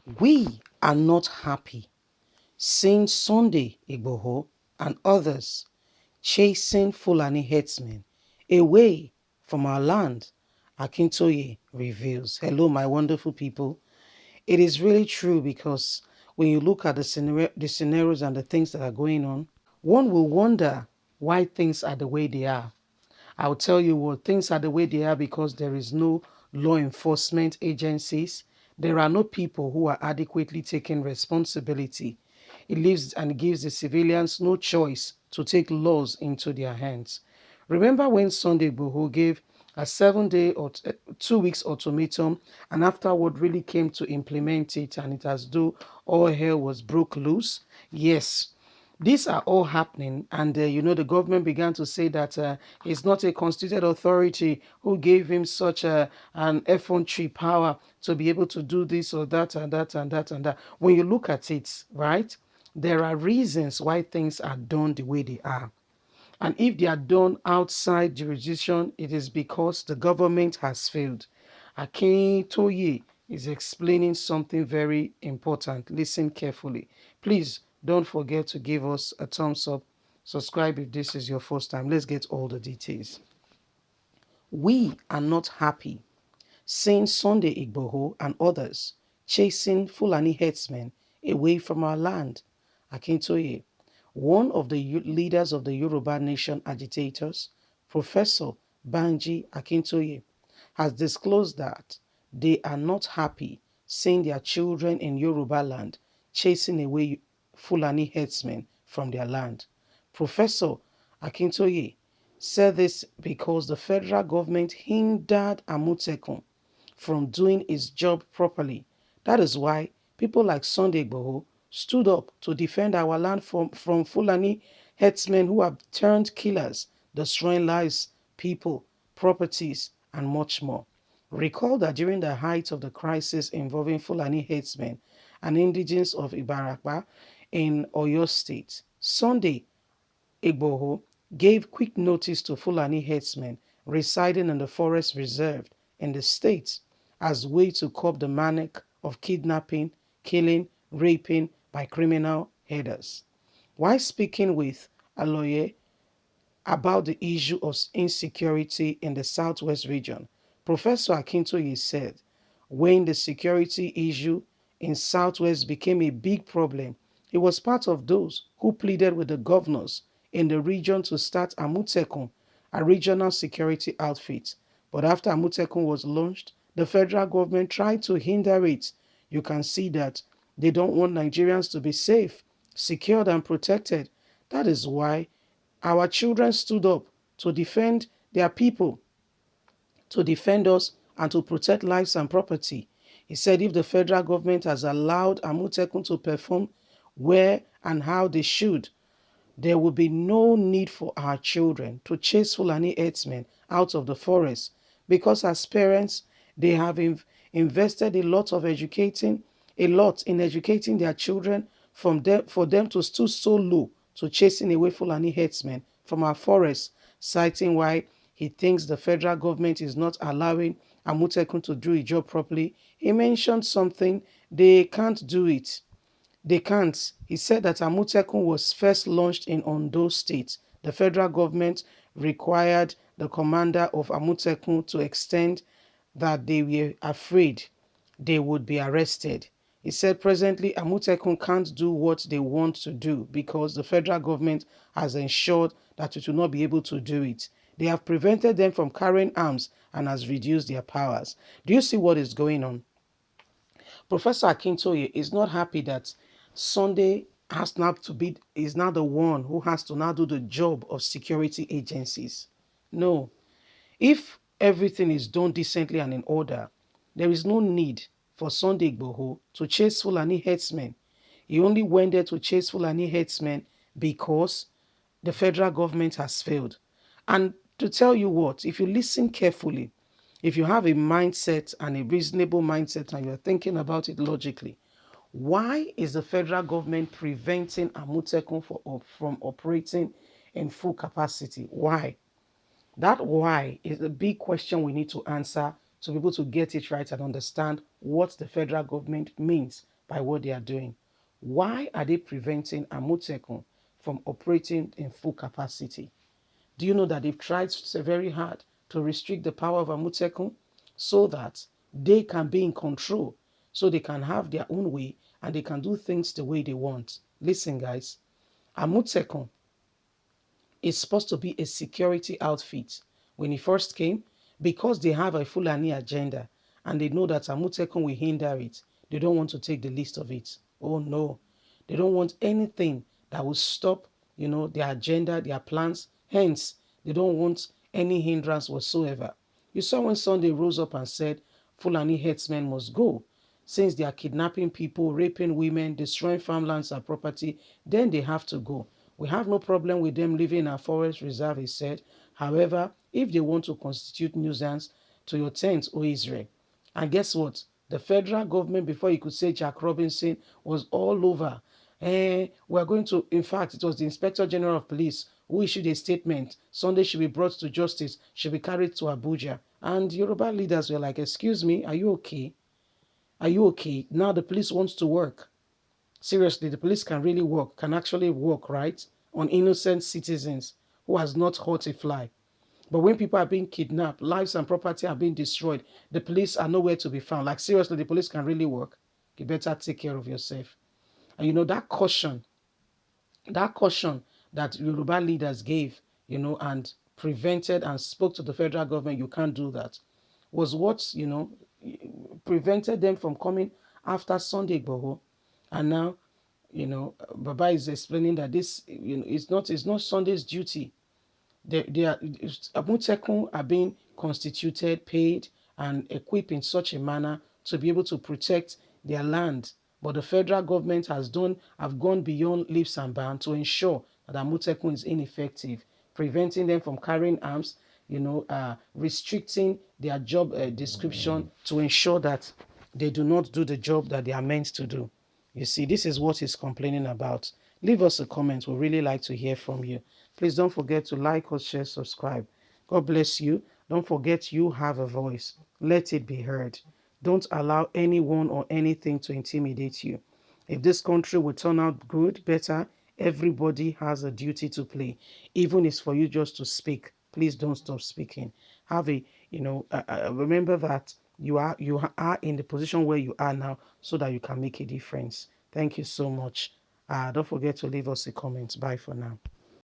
We are not happy seeing Sunday Igboho and others chasing Fulani herdsmen away from our land, Akintoye reveals. Hello, my wonderful people. It is really true because when you look at the scenarios and the things that are going on, one will wonder why things are the way they are. I'll tell you what, things are the way they are because there is no law enforcement agencies. There are no people who are adequately taking responsibility. It leaves and gives the civilians no choice to take laws into their hands. Remember when Sunday Igboho gave a 7 day or 2 weeks ultimatum and afterward really came to implement it, and it as though all hell was broke loose? Yes, these are all happening, and the government began to say that it's not a constituted authority who gave him such an effrontery power to be able to do this or that and that and that and that. When you look at it, right, there are reasons why things are done the way they are. And if they are done outside jurisdiction, it is because the government has failed. Akintoye is explaining something very important. Listen carefully. Please don't forget to give us a thumbs up. Subscribe if this is your first time. Let's get all the details. We are not happy seeing Sunday Igboho and others chasing Fulani herdsmen away from our land. Akintoye, one of the leaders of the Yoruba Nation agitators, Professor Banji Akintoye, has disclosed that they are not happy seeing their children in Yoruba land chasing away Fulani herdsmen from their land. Professor Akintoye said this because the federal government hindered Amotekun from doing its job properly. That is why people like Sunday Igboho stood up to defend our land from Fulani herdsmen who have turned killers, destroying lives, people, properties, and much more. Recall that during the height of the crisis involving Fulani herdsmen and indigenes of Ibarapa in Oyo State, Sunday Igboho gave quick notice to Fulani herdsmen residing in the forest reserve in the state as way to curb the manic of kidnapping, killing, raping by criminal herders. While speaking with Aloye about the issue of insecurity in the southwest region, Professor Akintoye said, when the security issue in southwest became a big problem, he was part of those who pleaded with the governors in the region to start Amutekun, a regional security outfit. But after Amutekun was launched, the federal government tried to hinder it. You can see that they don't want Nigerians to be safe, secured, and protected. That is why our children stood up to defend their people, to defend us, and to protect lives and property. He said if the federal government has allowed Amutekun to perform where and how they should, there will be no need for our children to chase Fulani herdsmen out of the forest because as parents, they have invested a lot in educating their children for them to stoop so low to chasing away Fulani herdsmen from our forests, citing why he thinks the federal government is not allowing Amutekun to do his job properly. He mentioned something, they can't do it. They can't. He said that Amutekun was first launched in Ondo State. The federal government required the commander of Amutekun to extend that they were afraid they would be arrested. He said presently Amutekun can't do what they want to do because the federal government has ensured that it will not be able to do it. They have prevented them from carrying arms and has reduced their powers. Do you see what is going on? Professor Akintoye is not happy that Sunday has now to be is now the one who has to now do the job of security agencies. No. If everything is done decently and in order, there is no need for Sunday Igboho to chase Fulani herdsmen. He only went there to chase Fulani herdsmen because the federal government has failed. And to tell you what, if you listen carefully, if you have a mindset and a reasonable mindset and you're thinking about it logically, why is the federal government preventing Amutekun from operating in full capacity? Why? That why is a big question we need to answer to be able to get it right and understand what the federal government means by what they are doing. Why are they preventing Amotekun from operating in full capacity? Do you know that they've tried very hard to restrict the power of Amotekun so that they can be in control, so they can have their own way and they can do things the way they want? Listen, guys, Amotekun is supposed to be a security outfit. When he first came, because they have a Fulani agenda and they know that Amotekun will hinder it, they don't want to take the least of it. Oh no, they don't want anything that will stop, their agenda, their plans. Hence, they don't want any hindrance whatsoever. You saw when Sunday rose up and said, Fulani headsmen must go. Since they are kidnapping people, raping women, destroying farmlands and property, then they have to go. We have no problem with them living in our forest reserve, he said. However, if they want to constitute nuisance to your tent, O Israel. And guess what? The federal government, before you could say Jack Robinson, was all over. We're going to, in fact, it was the Inspector General of Police who issued a statement. Sunday should be brought to justice, should be carried to Abuja. And Yoruba leaders were like, excuse me, are you okay? Are you okay? Now the police wants to work. Seriously, the police can really work, can actually work, right? On innocent citizens who has not hurt a fly. But when people are being kidnapped, lives and property are being destroyed, the police are nowhere to be found. Like seriously, the police can really work. You better take care of yourself. And that caution that Yoruba leaders gave, and prevented and spoke to the federal government, you can't do that, was what, prevented them from coming after Sunday Igboho. And now, Baba is explaining that this, it's not Sunday's duty. Amotekun are being constituted, paid, and equipped in such a manner to be able to protect their land. But the federal government have gone beyond leaps and bounds to ensure that Amotekun is ineffective, preventing them from carrying arms, restricting their job description to ensure that they do not do the job that they are meant to do. You see, this is what he's complaining about. Leave us a comment. We'd really like to hear from you. Please don't forget to like us, share, subscribe. God bless you. Don't forget you have a voice. Let it be heard. Don't allow anyone or anything to intimidate you. If this country will turn out good, better, everybody has a duty to play. Even if it's for you just to speak. Please don't stop speaking. Have a, remember that you are in the position where you are now so that you can make a difference. Thank you so much. Don't forget to leave us a comment. Bye for now.